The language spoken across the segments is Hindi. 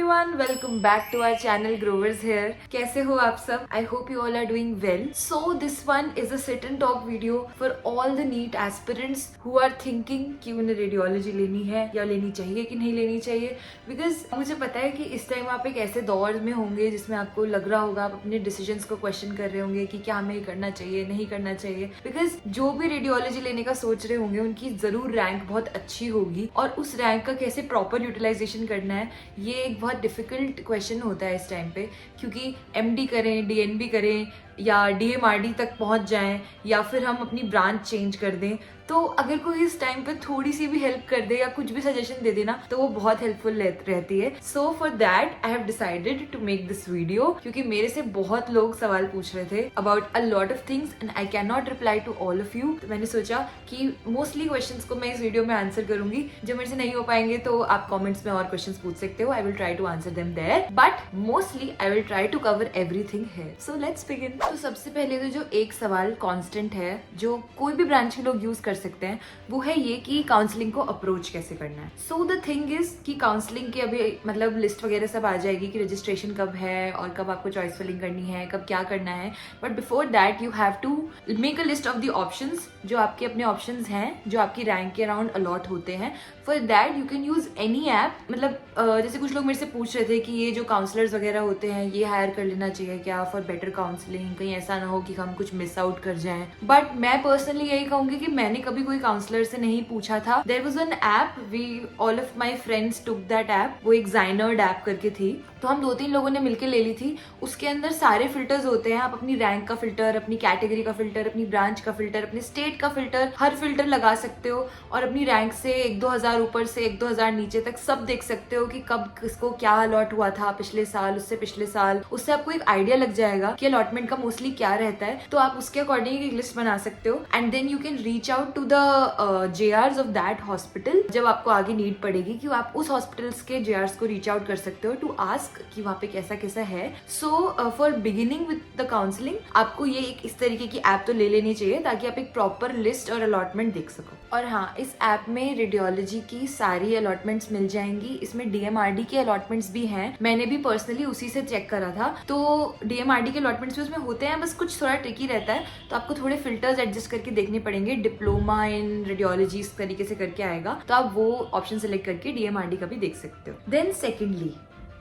Everyone, welcome back to our channel growers here. कैसे हो आप सब? I hope you all are doing well. So this one is a sit and talk video for all the NEET aspirants who are thinking कि उन्हें रेडियोलॉजी लेनी है या लेनी चाहिए कि नहीं लेनी चाहिए। बिकॉज मुझे पता है कि इस टाइम आप एक ऐसे दौर में होंगे जिसमें आपको लग रहा होगा, आप अपने डिसीजंस को क्वेश्चन कर रहे होंगे कि क्या हमें करना चाहिए, नहीं करना चाहिए। बिकॉज जो भी रेडियोलॉजी लेने का सोच रहे होंगे उनकी जरूर रैंक बहुत अच्छी होगी और उस रैंक का कैसे प्रॉपर यूटिलाइजेशन करना है, ये एक बहुत डिफिकल्ट क्वेश्चन होता है इस टाइम पे। क्योंकि एमडी करें, डीएनबी करें या डीएमआरडी तक पहुंच जाएं या फिर हम अपनी ब्रांच चेंज कर दें, तो अगर कोई इस टाइम पे थोड़ी सी भी हेल्प कर दे या कुछ भी सजेशन दे देना तो वो बहुत हेल्पफुल रहती है। So for that I have decided to make this video, क्योंकि मेरे से बहुत लोग सवाल पूछ रहे थे about a lot of things and I can not reply to all of you. तो मैंने सोचा कि मोस्टली क्वेश्चंस को मैं इस वीडियो में आंसर करूंगी। जो मेरे से नहीं हो पाएंगे तो आप कमेंट्स में और क्वेश्चंस पूछ सकते हो। I will try to answer them there, but mostly I will try to cover everything here. So let's begin. तो सबसे पहले तो जो एक सवाल कांस्टेंट है जो कोई भी ब्रांच के लोग यूज कर सकते हैं वो है ये कि काउंसलिंग को अप्रोच कैसे करना है। सो द थिंग इज कि काउंसलिंग की अभी मतलब लिस्ट वगैरह सब आ जाएगी कि रजिस्ट्रेशन कब है और कब आपको चॉइस फिलिंग करनी है, कब क्या करना है। But before that you have to make a list of the options, जो आपके अपने ऑप्शंस हैं जो आपकी रैंक के अराउंड अलॉट होते हैं। For that you can use any app. मतलब जैसे कुछ लोग मेरे से पूछ रहे थे कि ये जो काउंसलर्स वगैरह होते हैं ये हायर कर लेना चाहिए क्या फॉर बेटर काउंसलिंग, कहीं ऐसा ना हो कि हम कुछ मिस आउट कर जाएं। बट मैं पर्सनली यही कहूंगी कि मैंने कभी कोई काउंसलर से नहीं पूछा था। There was an app, we all of my friends took that app. वो एक Zyner ऐप करके थी, तो हम 2-3 लोगों ने मिलकर ले ली थी। उसके अंदर सारे फिल्टर्स होते हैं। आप अपनी रैंक का फिल्टर, अपनी कैटेगरी का फिल्टर, अपनी ब्रांच का फिल्टर, अपने स्टेट का फिल्टर, हर फिल्टर लगा सकते हो और अपनी रैंक से 1-2 हजार ऊपर से 1-2 हजार नीचे तक सब देख सकते हो कि कब किसको क्या अलॉट हुआ था पिछले साल, उससे पिछले साल। उससे आपको एक आइडिया लग जाएगा कि अलॉटमेंट का मोस्टली क्या रहता है। तो आप उसके अकॉर्डिंग एक लिस्ट बना सकते हो and then you can reach out to the JRs of that hospital. जब आपको आगे नीड पड़ेगी कि आप उस हॉस्पिटल्स के JRs को रीच आउट कर सकते हो टू आस्क कि वहाँ पे कैसा कैसा है। So for beginning with the counselling आपको ये एक इस तरीके की ऐप तो ले लेनी चाहिए ताकि आप एक प्रॉपर लिस्ट और अलॉटमेंट देख सको। और हाँ, इस ऐप में रेडियोलॉजी की सारी अलॉटमेंट्स मिल जाएंगी। इसमें डीएमआरडी के अलॉटमेंट्स भी हैं। मैंने भी पर्सनली उसी से चेक करा था। तो डीएमआरडी के अलॉटमेंट्स भी उसमें होते हैं, बस कुछ थोड़ा ट्रिकी रहता है, तो आपको थोड़े फिल्टर्स एडजस्ट करके देखने पड़ेंगे। डिप्लोमा इन रेडियोलॉजी इस तरीके से करके आएगा, तो आप वो ऑप्शन सेलेक्ट करके डीएमआरडी का भी देख सकते हो। Then secondly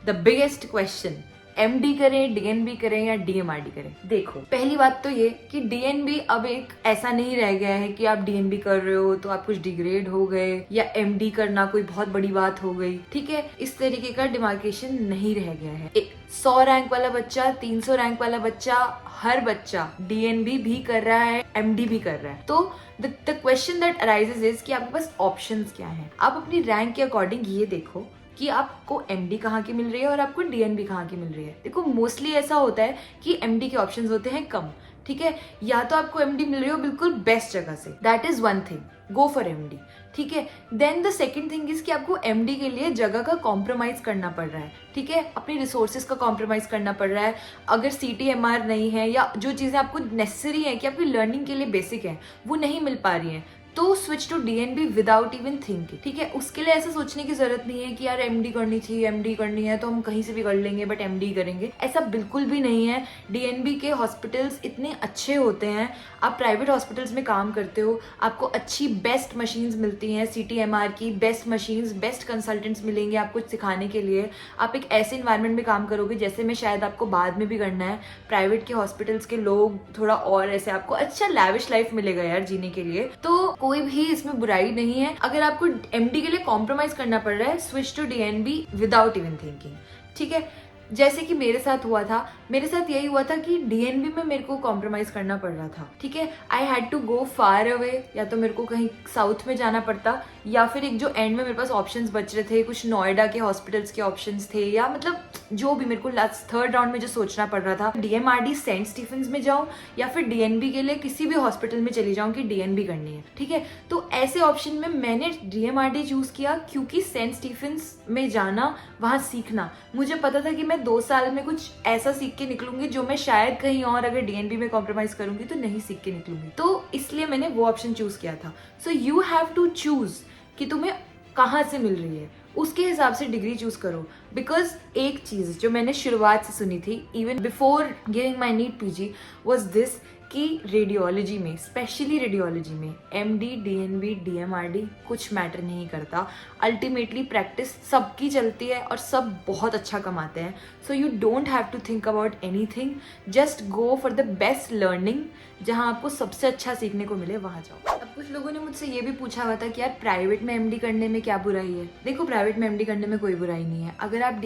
the biggest question, MD करें, डीएनबी करें या डीएमआरडी करें। देखो, पहली बात तो ये कि डीएनबी अब एक ऐसा नहीं रह गया है कि आप डीएनबी कर रहे हो तो आप कुछ डिग्रेड हो गए या एमडी करना कोई बहुत बड़ी बात हो गई। ठीक है, इस तरीके का डिमार्केशन नहीं रह गया है। 100 रैंक वाला बच्चा, 300 रैंक वाला बच्चा, हर बच्चा डीएनबी भी कर रहा है, एमडी भी कर रहा है। तो the question that arises is कि आपके पास ऑप्शंस क्या हैं। आप अपनी रैंक के अकॉर्डिंग ये देखो कि आपको एमडी कहाँ की मिल रही है और आपको डीएनबी कहाँ की मिल रही है। देखो, मोस्टली ऐसा होता है कि एमडी के ऑप्शंस होते हैं कम। ठीक है, या तो आपको एमडी मिल रही हो बिल्कुल बेस्ट जगह से, that is one thing, go for MD. ठीक है, then the second thing is कि आपको एमडी के लिए जगह का कॉम्प्रोमाइज करना पड़ रहा है। ठीक है, अपनी रिसोर्सेज का कॉम्प्रोमाइज करना पड़ रहा है। अगर CTMR नहीं है या जो चीजें आपको नेसेसरी है कि आपकी लर्निंग के लिए बेसिक है वो नहीं मिल पा रही है, तो switch to DNB without even thinking. ठीक है, उसके लिए ऐसा सोचने की जरूरत नहीं है कि यार एमडी करनी थी, एमडी करनी है तो हम कहीं से भी कर लेंगे बट एमडी करेंगे, ऐसा बिल्कुल भी नहीं है। डीएनबी के हॉस्पिटल्स इतने अच्छे होते हैं। आप प्राइवेट हॉस्पिटल्स में काम करते हो, आपको अच्छी बेस्ट मशीन्स मिलती हैं, CTMR की बेस्ट मशीन्स, बेस्ट कंसल्टेंट्स मिलेंगे आपको सिखाने के लिए। आप एक ऐसे इन्वायरमेंट में काम करोगे जैसे में शायद आपको बाद में भी करना है। प्राइवेट के हॉस्पिटल्स के लोग थोड़ा और ऐसे आपको अच्छा लैविश लाइफ मिलेगा यार जीने के लिए। तो कोई भी इसमें बुराई नहीं है। अगर आपको एमडी के लिए कॉम्प्रोमाइज करना पड़ रहा है, switch to DNB without even thinking. ठीक है, जैसे कि मेरे साथ हुआ था, मेरे साथ यही हुआ था कि डीएनबी में मेरे को कॉम्प्रोमाइज करना पड़ रहा था। ठीक है, I had to go far away, या तो मेरे को कहीं साउथ में जाना पड़ता या फिर एक जो एंड में मेरे पास ऑप्शंस बच रहे थे, कुछ नोएडा के हॉस्पिटल्स के ऑप्शंस थे, या मतलब जो भी मेरे को लास्ट थर्ड राउंड में जो सोचना पड़ रहा था, डीएमआरडी सेंट स्टीफेंस में जाऊं या फिर डीएनबी के लिए किसी भी हॉस्पिटल में चली जाऊं कि डीएनबी करनी है। ठीक है, तो ऐसे ऑप्शन में मैंने डीएमआरडी चूज किया क्योंकि सेंट स्टीफेंस में जाना, वहां सीखना, मुझे पता था कि मैं 2 साल में कुछ ऐसा सीख के निकलूंगी जो मैं शायद कहीं और अगर डीएनबी में कॉम्प्रोमाइज करूंगी तो नहीं सीख के निकलूंगी। तो इसलिए मैंने वो ऑप्शन चूज किया था। So you have to choose कि तुम्हें कहाँ से मिल रही है, उसके हिसाब से डिग्री चूज करो। बिकॉज एक चीज जो मैंने शुरुआत से सुनी थी even before giving my NEET PG was this कि रेडियोलॉजी में, स्पेशली रेडियोलॉजी में एमडी, डीएनबी, डीएमआरडी कुछ मैटर नहीं करता। अल्टीमेटली प्रैक्टिस सबकी चलती है और सब बहुत अच्छा कमाते हैं। So you don't have to think about anything, just go for the best learning, जहाँ आपको सबसे अच्छा सीखने को मिले वहाँ जाओ। अब कुछ लोगों ने मुझसे ये भी पूछा हुआ था कि यार प्राइवेट में एमडी करने में क्या बुराई है। देखो, प्राइवेट में एमडी करने में कोई बुराई नहीं है। अगर आप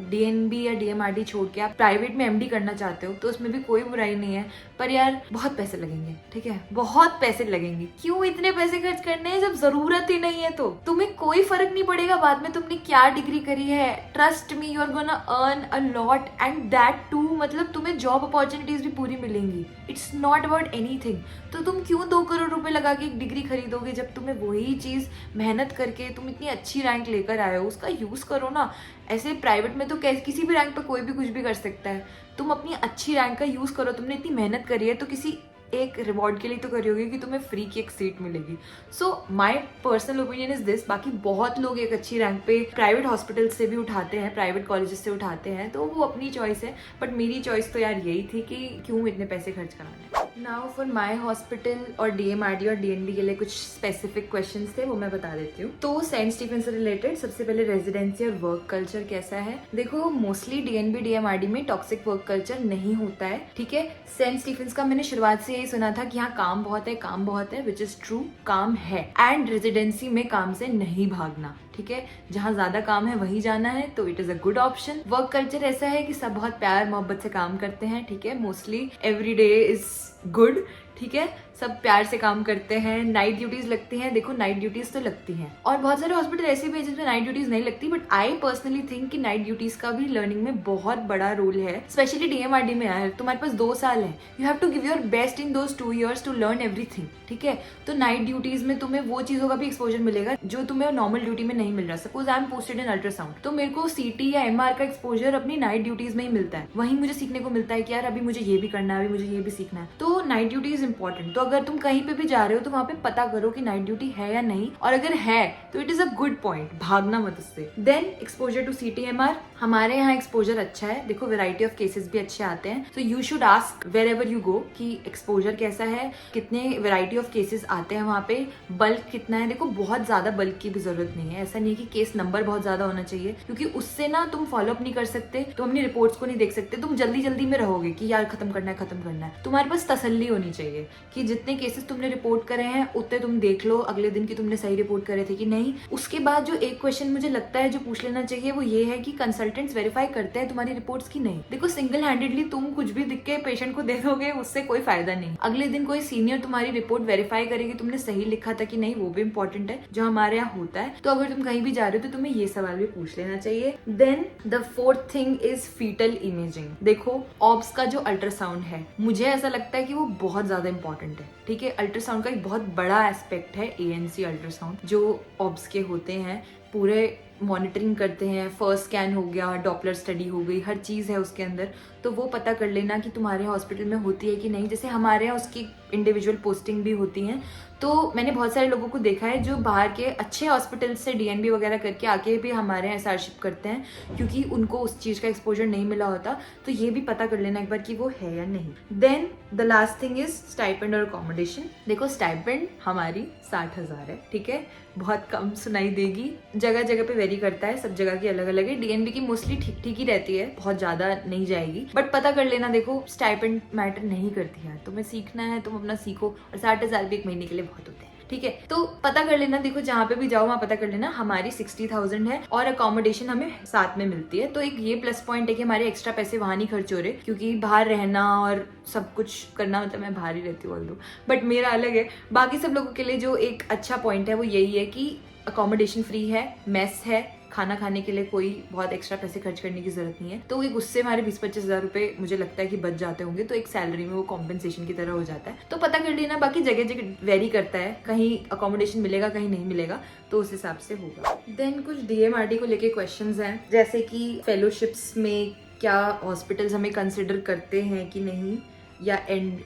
डीएनबी या डीएमआरडी छोड़ के आप प्राइवेट में एमडी करना चाहते हो तो उसमें भी कोई बुराई नहीं है, पर यार बहुत पैसे लगेंगे। ठीक है, बहुत पैसे लगेंगे। क्यों इतने पैसे खर्च करने हैं जब जरूरत ही नहीं है? तो तुम्हें कोई फर्क नहीं पड़ेगा बाद में तुमने क्या डिग्री करी है। Trust me, you are gonna earn a lot and that too, मतलब तुम्हें जॉब अपॉर्चुनिटीज भी पूरी मिलेंगी। It's not about anything. तो तुम क्यों 2 करोड़ रुपए लगा के एक डिग्री खरीदोगे जब तुम्हें वही चीज मेहनत करके तुम इतनी अच्छी रैंक लेकर आए हो, उसका यूज करो ना। ऐसे प्राइवेट में तो किसी भी रैंक पे कोई भी कुछ भी कर सकता है। तुम अपनी अच्छी रैंक का यूज करो। तुमने इतनी मेहनत करी है तो किसी एक रिवॉर्ड के लिए तो करी होगी कि तुम्हें फ्री की एक सीट मिलेगी। So my personal opinion is this. बाकी बहुत लोग एक अच्छी रैंक पे प्राइवेट हॉस्पिटल से भी उठाते हैं, प्राइवेट कॉलेजेस से उठाते हैं, तो वो अपनी चॉइस है। बट मेरी चॉइस तो यार यही थी कि क्यों इतने पैसे खर्च कराने। नाउ फॉर माई हॉस्पिटल और डीएमआरडी और डीएनबी के लिए कुछ स्पेसिफिक क्वेश्चंस थे, वो मैं बता देती हूँ। तो सेंट स्टीफन से रिलेटेड सबसे पहले रेजिडेंसी और वर्क कल्चर कैसा है। देखो, मोस्टली डीएनबी डीएमआरडी में टॉक्सिक वर्क कल्चर नहीं होता है। ठीक है, सेंट स्टीफन का मैंने शुरुआत से यही सुना था कि यहाँ काम बहुत है, काम बहुत है, विच इज ट्रू, काम है। एंड रेजिडेंसी में काम से नहीं भागना। ठीक है, जहाँ ज्यादा काम है वहीं जाना है, तो it is a good option. Work culture ऐसा है कि सब बहुत प्यार मोहब्बत से काम करते हैं। ठीक है, mostly every day is good. ठीक है, सब प्यार से काम करते हैं। नाइट ड्यूटीज लगती हैं। देखो, नाइट ड्यूटीज तो लगती हैं और बहुत सारे हॉस्पिटल ऐसे भी हैं जिसमें नाइट ड्यूटीज नहीं लगती, बट आई पर्सनली थिंक कि नाइट ड्यूटीज का भी लर्निंग में बहुत बड़ा रोल है। स्पेशली डीएमआरडी में है, तुम्हारे पास 2 साल है। You have to give your best in those 2 years to learn everything. ठीक है, तो नाइट ड्यूटीज में तुम्हें वो चीजों का भी एक्सपोजर मिलेगा जो तुम्हें नॉर्मल ड्यूटी में नहीं मिल रहा। Suppose I am posted in ultrasound, तो मेरे को सीटी या एमआर का एक्सपोजर अपनी नाइट ड्यूटीज में ही मिलता है। वहीं मुझे सीखने को मिलता है कि यार अभी मुझे ये भी करना है, अभी मुझे ये भी सीखना है। तो नाइट ड्यूटी इज इंपॉर्टेंट। तो अगर तुम कहीं पे भी जा रहे हो तो वहां पे पता करो कि नाइट ड्यूटी है या नहीं, और अगर है तो it is a good point, भागना मत उससे। देन एक्सपोजर टू सीटी एमआर, हमारे यहाँ एक्सपोजर अच्छा है। देखो, वेराइटी ऑफ केसेस भी अच्छे आते हैं, तो you should ask wherever you go कि एक्सपोजर कैसा है, कितने वेराइटी ऑफ केसेस आते हैं वहाँ पे, बल्क कितना है। देखो, बहुत ज्यादा बल्क की भी जरूरत नहीं है। ऐसा नहीं है कि केस नंबर बहुत ज्यादा होना चाहिए, क्योंकि उससे ना तुम फॉलो अप नहीं कर सकते, तुम अपनी रिपोर्ट्स को नहीं देख सकते, तुम जल्दी जल्दी में रहोगे कि यार खत्म करना है, खत्म करना है। तुम्हारे पास तसल्ली होनी चाहिए कि जितने केसेस तुमने रिपोर्ट करे हैं उतने तुम देख लो अगले दिन की तुमने सही रिपोर्ट करे थे कि नहीं। उसके बाद जो एक क्वेश्चन मुझे लगता है जो पूछ लेना चाहिए वो ये है कि कंसल्टेंट्स वेरीफाई करते हैं तुम्हारी रिपोर्ट्स की नहीं। देखो, सिंगल हैंडेडली तुम कुछ भी दिख के पेशेंट को दे दोगे, उससे कोई फायदा नहीं। अगले दिन कोई सीनियर तुम्हारी रिपोर्ट वेरीफाई करेगी तुमने सही लिखा था कि नहीं, वो भी इंपॉर्टेंट है, जो हमारे यहाँ होता है। तो अगर तुम कहीं भी जा रहे हो तो तुम्हें ये सवाल भी पूछ लेना चाहिए। Then the 4th thing is fetal imaging. देखो, ऑब्स का जो अल्ट्रासाउंड है, मुझे ऐसा लगता है कि वो बहुत ज्यादा इंपॉर्टेंट है। ठीक है, अल्ट्रासाउंड का एक बहुत बड़ा एस्पेक्ट है एएनसी अल्ट्रासाउंड, जो ऑब्स के होते हैं, पूरे मॉनिटरिंग करते हैं। फर्स्ट स्कैन हो गया, डॉपलर स्टडी हो गई, हर चीज़ है उसके अंदर। तो वो पता कर लेना कि तुम्हारे हॉस्पिटल में होती है कि नहीं। जैसे हमारे यहाँ उसकी इंडिविजुअल पोस्टिंग भी होती हैं। तो मैंने बहुत सारे लोगों को देखा है जो बाहर के अच्छे हॉस्पिटल से डीएनबी वगैरह करके आके भी हमारे यहाँ एसआरशिप करते हैं, क्योंकि उनको उस चीज़ का एक्सपोजर नहीं मिला होता। तो ये भी पता कर लेना एक बार कि वो है या नहीं। Then the last thing is stipend और अकोमोडेशन। देखो, स्टाइपेंड हमारी 60,000 है। ठीक है, बहुत कम सुनाई देगी, जगह जगह पे वेरी करता है, सब जगह की अलग अलग है। डीएनबी की मोस्टली ठीक ठीक ही रहती है, बहुत ज्यादा नहीं जाएगी, बट पता कर लेना। देखो, स्टाइपेंड मैटर नहीं करती है, तुम्हें सीखना है तुम अपना सीखो, और 60,000 भी एक महीने के लिए बहुत होते हैं। ठीक है, तो पता कर लेना। देखो, जहाँ पे भी जाओ वहाँ पता कर लेना। हमारी 60,000 है और अकोमोडेशन हमें साथ में मिलती है। तो एक ये प्लस पॉइंट है कि हमारे एक्स्ट्रा पैसे वहाँ नहीं खर्च हो रहे, क्योंकि बाहर रहना और सब कुछ करना, मतलब मैं बाहर ही रहती हूँ बट मेरा अलग है। बाकी सब लोगों के लिए जो एक अच्छा पॉइंट है वो यही है कि अकोमोडेशन फ्री है, मेस है, खाना खाने के लिए कोई बहुत एक्स्ट्रा पैसे खर्च करने की जरूरत नहीं है। तो एक उससे हमारे 20-25 हज़ार रुपए मुझे लगता है कि बच जाते होंगे, तो एक सैलरी में वो कॉम्पेंसेशन की तरह हो जाता है। तो पता कर लेना। बाकी जगह जगह वेरी करता है, कहीं अकोमोडेशन मिलेगा कहीं नहीं मिलेगा, तो उस हिसाब से होगा। देन कुछ डीएमआरडी को लेके क्वेश्चंस हैं, जैसे कि फेलोशिप्स में क्या हॉस्पिटल्स हमें कंसिडर करते हैं कि नहीं, या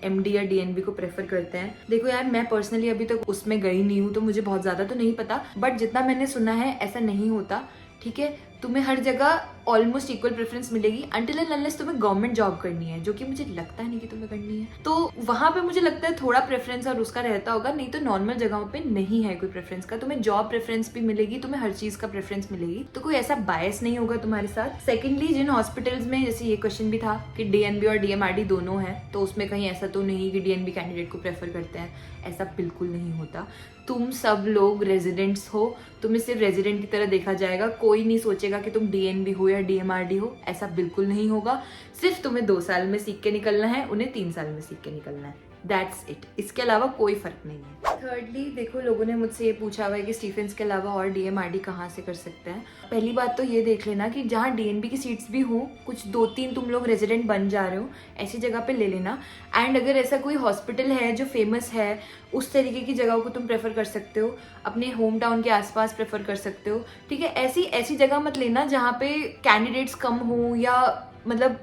MD या DNB को प्रेफर करते हैं। देखो यार, मैं पर्सनली अभी तक उसमें गई नहीं हूँ तो मुझे बहुत ज्यादा तो नहीं पता, बट जितना मैंने सुना है ऐसा नहीं होता। ठीक है, तुम्हें हर जगह ऑलमोस्ट इक्वल प्रेफरेंस मिलेगी अनटिल एंड अनलेस तुम्हें गवर्नमेंट जॉब करनी है, जो कि मुझे लगता नहीं कि तुम्हें करनी है। तो वहां पे मुझे लगता है थोड़ा प्रेफरेंस और उसका रहता होगा, नहीं तो नॉर्मल जगहों पे नहीं है कोई प्रेफरेंस का। तुम्हें जॉब प्रेफरेंस भी मिलेगी, तुम्हें हर चीज का प्रेफरेंस मिलेगी, तो कोई ऐसा बायस नहीं होगा तुम्हारे साथ। सेकेंडली, जिन हॉस्पिटल्स में, जैसे ये क्वेश्चन भी था कि DNB और DMRD दोनों है, तो उसमें कहीं ऐसा तो नहीं कि DNB कैंडिडेट को प्रेफर करते हैं, ऐसा बिल्कुल नहीं होता। तुम सब लोग रेजिडेंट्स हो, तुम्हें सिर्फ रेजिडेंट की तरह देखा जाएगा, कोई नहीं सोचेगा कि तुम DNB हो या DMRD हो, ऐसा बिल्कुल नहीं होगा। सिर्फ तुम्हें 2 साल में सीख के निकलना है, उन्हें 3 साल में सीख के निकलना है, दैट्स इट। इसके अलावा कोई फर्क नहीं है। थर्डली, देखो लोगों ने मुझसे ये पूछा हुआ है कि स्टीफेंस के अलावा और DMRD कहाँ से कर सकते हैं। पहली बात तो ये देख लेना कि जहाँ DNB की सीट्स भी हो, कुछ 2-3 तुम लोग रेजिडेंट बन जा रहे हो, ऐसी जगह पे ले लेना। एंड अगर ऐसा कोई हॉस्पिटल है जो फेमस है, उस तरीके की जगहों को तुम प्रेफर कर सकते हो, अपने होम टाउन के आसपास प्रेफर कर सकते हो। ठीक है, ऐसी जगह मत लेना जहाँ पे कैंडिडेट्स कम हो या मतलब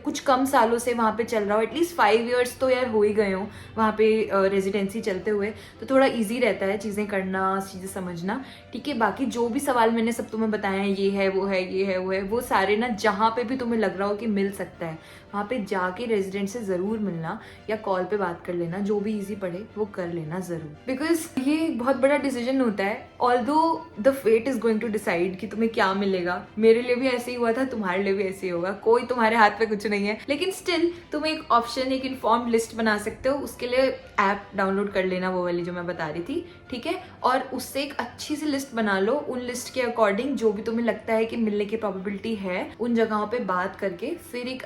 कुछ कम सालों से वहाँ पे चल रहा हो, एटलीस्ट 5 years तो यार हो ही गए हो वहाँ पे रेजिडेंसी चलते हुए, तो थोड़ा इजी रहता है चीज़ें करना, चीज़ें समझना। ठीक है, बाकी जो भी सवाल मैंने सब तुम्हें बताया है, ये है वो है ये है वो है, वो सारे ना जहाँ पे भी तुम्हें लग रहा हो कि मिल सकता है, वहाँ पे जाके रेजिडेंट से ज़रूर मिलना या कॉल पे बात कर लेना, जो भी ईजी पड़े वो कर लेना ज़रूर, बिकॉज ये बहुत बड़ा डिसीजन होता है। Although the fate is going to decide कि तुम्हें क्या मिलेगा। मेरे लिए भी ऐसे ही हुआ था, तुम्हारे लिए भी ऐसे ही होगा, कोई तुम्हारे हाथ पे कुछ नहीं है, लेकिन स्टिल तुम एक ऑप्शन, एक इन्फॉर्म्ड लिस्ट बना सकते हो। उसके लिए ऐप डाउनलोड कर लेना, वो वाली जो मैं बता रही थी। ठीक है, और उससे एक अच्छी सी लिस्ट बना लो, उन लिस्ट के अकॉर्डिंग जो भी तुम्हें लगता है कि मिलने की प्रोबेबिलिटी है, उन जगहों पे बात करके फिर एक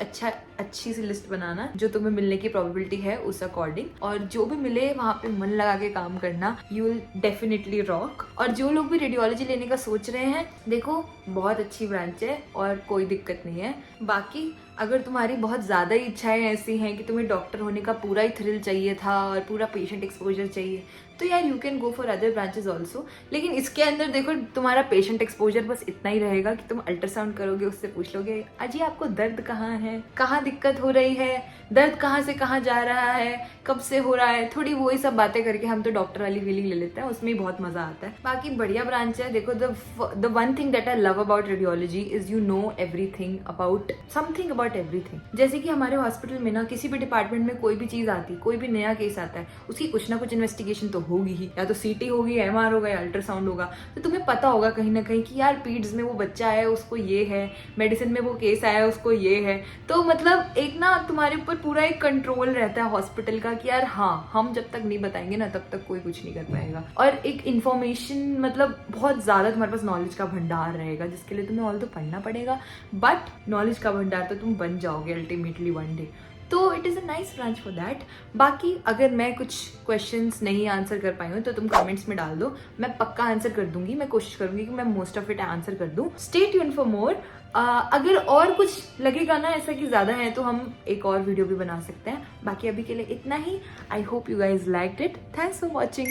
अच्छी सी लिस्ट बनाना जो तुम्हें मिलने की प्रोबेबिलिटी है उस अकॉर्डिंग, और जो भी मिले वहां पे मन लगा के काम करना, यू विल डेफिनेटली रॉक। और जो लोग भी रेडियोलॉजी लेने का सोच रहे हैं, देखो बहुत अच्छी ब्रांच है और कोई दिक्कत नहीं है। बाकी अगर तुम्हारी बहुत ज़्यादा इच्छाएं ऐसी हैं कि तुम्हें डॉक्टर होने का पूरा ही थ्रिल चाहिए था और पूरा पेशेंट एक्सपोजर चाहिए, तो यार you can go for other branches also. लेकिन इसके अंदर देखो, तुम्हारा पेशेंट एक्सपोजर बस इतना ही रहेगा कि तुम अल्ट्रासाउंड करोगे, उससे पूछ लोगे अजी आपको दर्द कहाँ है, कहाँ दिक्कत हो रही है, दर्द कहाँ से कहाँ जा रहा है, कब से हो रहा है, थोड़ी वही सब बातें करके हम तो डॉक्टर वाली फीलिंग ले लेते हैं, उसमें ही बहुत मजा आता है। बाकी बढ़िया ब्रांच है। देखो, the one thing that I love about radiology is you know everything about something about everything. जैसे कि हमारे हॉस्पिटल में ना किसी भी डिपार्टमेंट में कोई भी चीज आती, कोई भी नया केस आता है, उसकी कुछ ना कुछ इन्वेस्टिगेशन तो होगी ही, या तो CT होगी, MR होगा या अल्ट्रासाउंड होगा। तो तुम्हें पता होगा कहीं ना कहीं कि यार पीड्स में वो बच्चा है उसको ये है, मेडिसिन में वो केस आया है उसको ये है। तो मतलब एक ना तुम्हारे ऊपर पूरा एक कंट्रोल रहता है हॉस्पिटल का कि यार हाँ, हम जब तक नहीं बताएंगे ना तब तक कोई कुछ नहीं कर पाएगा। और एक इन्फॉर्मेशन मतलब बहुत ज्यादा तुम्हारे पास नॉलेज का भंडार रहेगा, जिसके लिए तुम्हें ऑल तो पढ़ना पड़ेगा, बट नॉलेज का भंडार तो तुम बन जाओगे अल्टीमेटली वन डे। तो it is a nice branch for that. बाकी अगर मैं कुछ क्वेश्चंस नहीं आंसर कर पाई हूँ तो तुम कमेंट्स में डाल दो, मैं पक्का आंसर कर दूंगी। मैं कोशिश करूंगी कि मैं मोस्ट ऑफ इट आंसर कर दूं। Stay tuned for more. अगर और कुछ लगेगा ना ऐसा कि ज़्यादा है तो हम एक और वीडियो भी बना सकते हैं। बाकी अभी के लिए इतना ही। I hope you guys liked it. Thanks for watching.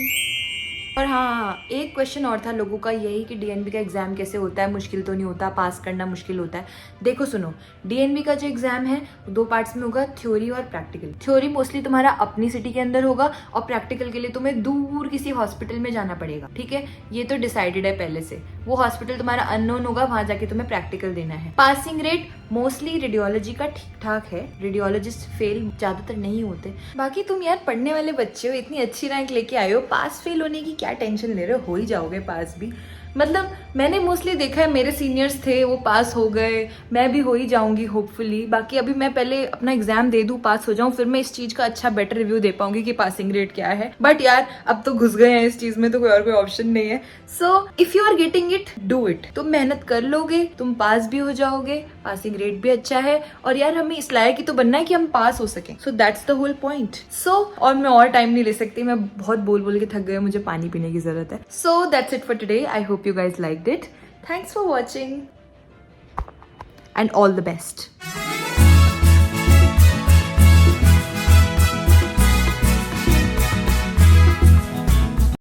और हाँ, एक क्वेश्चन और था लोगों का, यही कि DNB का एग्जाम कैसे होता है, मुश्किल तो नहीं होता, पास करना मुश्किल होता है। देखो सुनो, DNB का जो एग्जाम है 2 पार्ट्स में होगा, थ्योरी और प्रैक्टिकल। थ्योरी मोस्टली तुम्हारा अपनी सिटी के अंदर होगा और प्रैक्टिकल के लिए तुम्हें दूर किसी हॉस्पिटल में जाना पड़ेगा। ठीक है, ये तो डिसाइडेड है पहले से। वो हॉस्पिटल तुम्हारा अननोन होगा, वहां जाके तुम्हें प्रैक्टिकल देना है। पासिंग रेट मोस्टली रेडियोलॉजी का ठीक ठाक है, रेडियोलॉजिस्ट फेल ज्यादातर नहीं होते। बाकी तुम यार पढ़ने वाले बच्चे हो, इतनी अच्छी रैंक लेके आए हो, पास फेल होने की क्या टेंशन ले रहे हो ही जाओगे पास भी। मतलब मैंने मोस्टली देखा है, मेरे सीनियर्स थे वो पास हो गए, मैं भी हो ही जाऊंगी होपफुली। बाकी अभी मैं पहले अपना एग्जाम दे दूं, पास हो जाऊं, फिर मैं इस चीज का अच्छा बेटर रिव्यू दे पाऊंगी कि पासिंग रेट क्या है। बट यार अब तो घुस गए हैं इस चीज में, तो कोई ऑप्शन नहीं है। So if you are getting it, do it. तुम मेहनत कर लोगे, तुम पास भी हो जाओगे, पासिंग रेट भी अच्छा है, और यार हमें इस लायक ही तो बनना है कि हम पास हो सके। So that's the whole point. So और मैं और टाइम नहीं ले सकती, मैं बहुत बोल के थक गई, मुझे पानी पीने की जरूरत है। So that's it for today. I hope you guys liked it. Thanks for watching and all the best.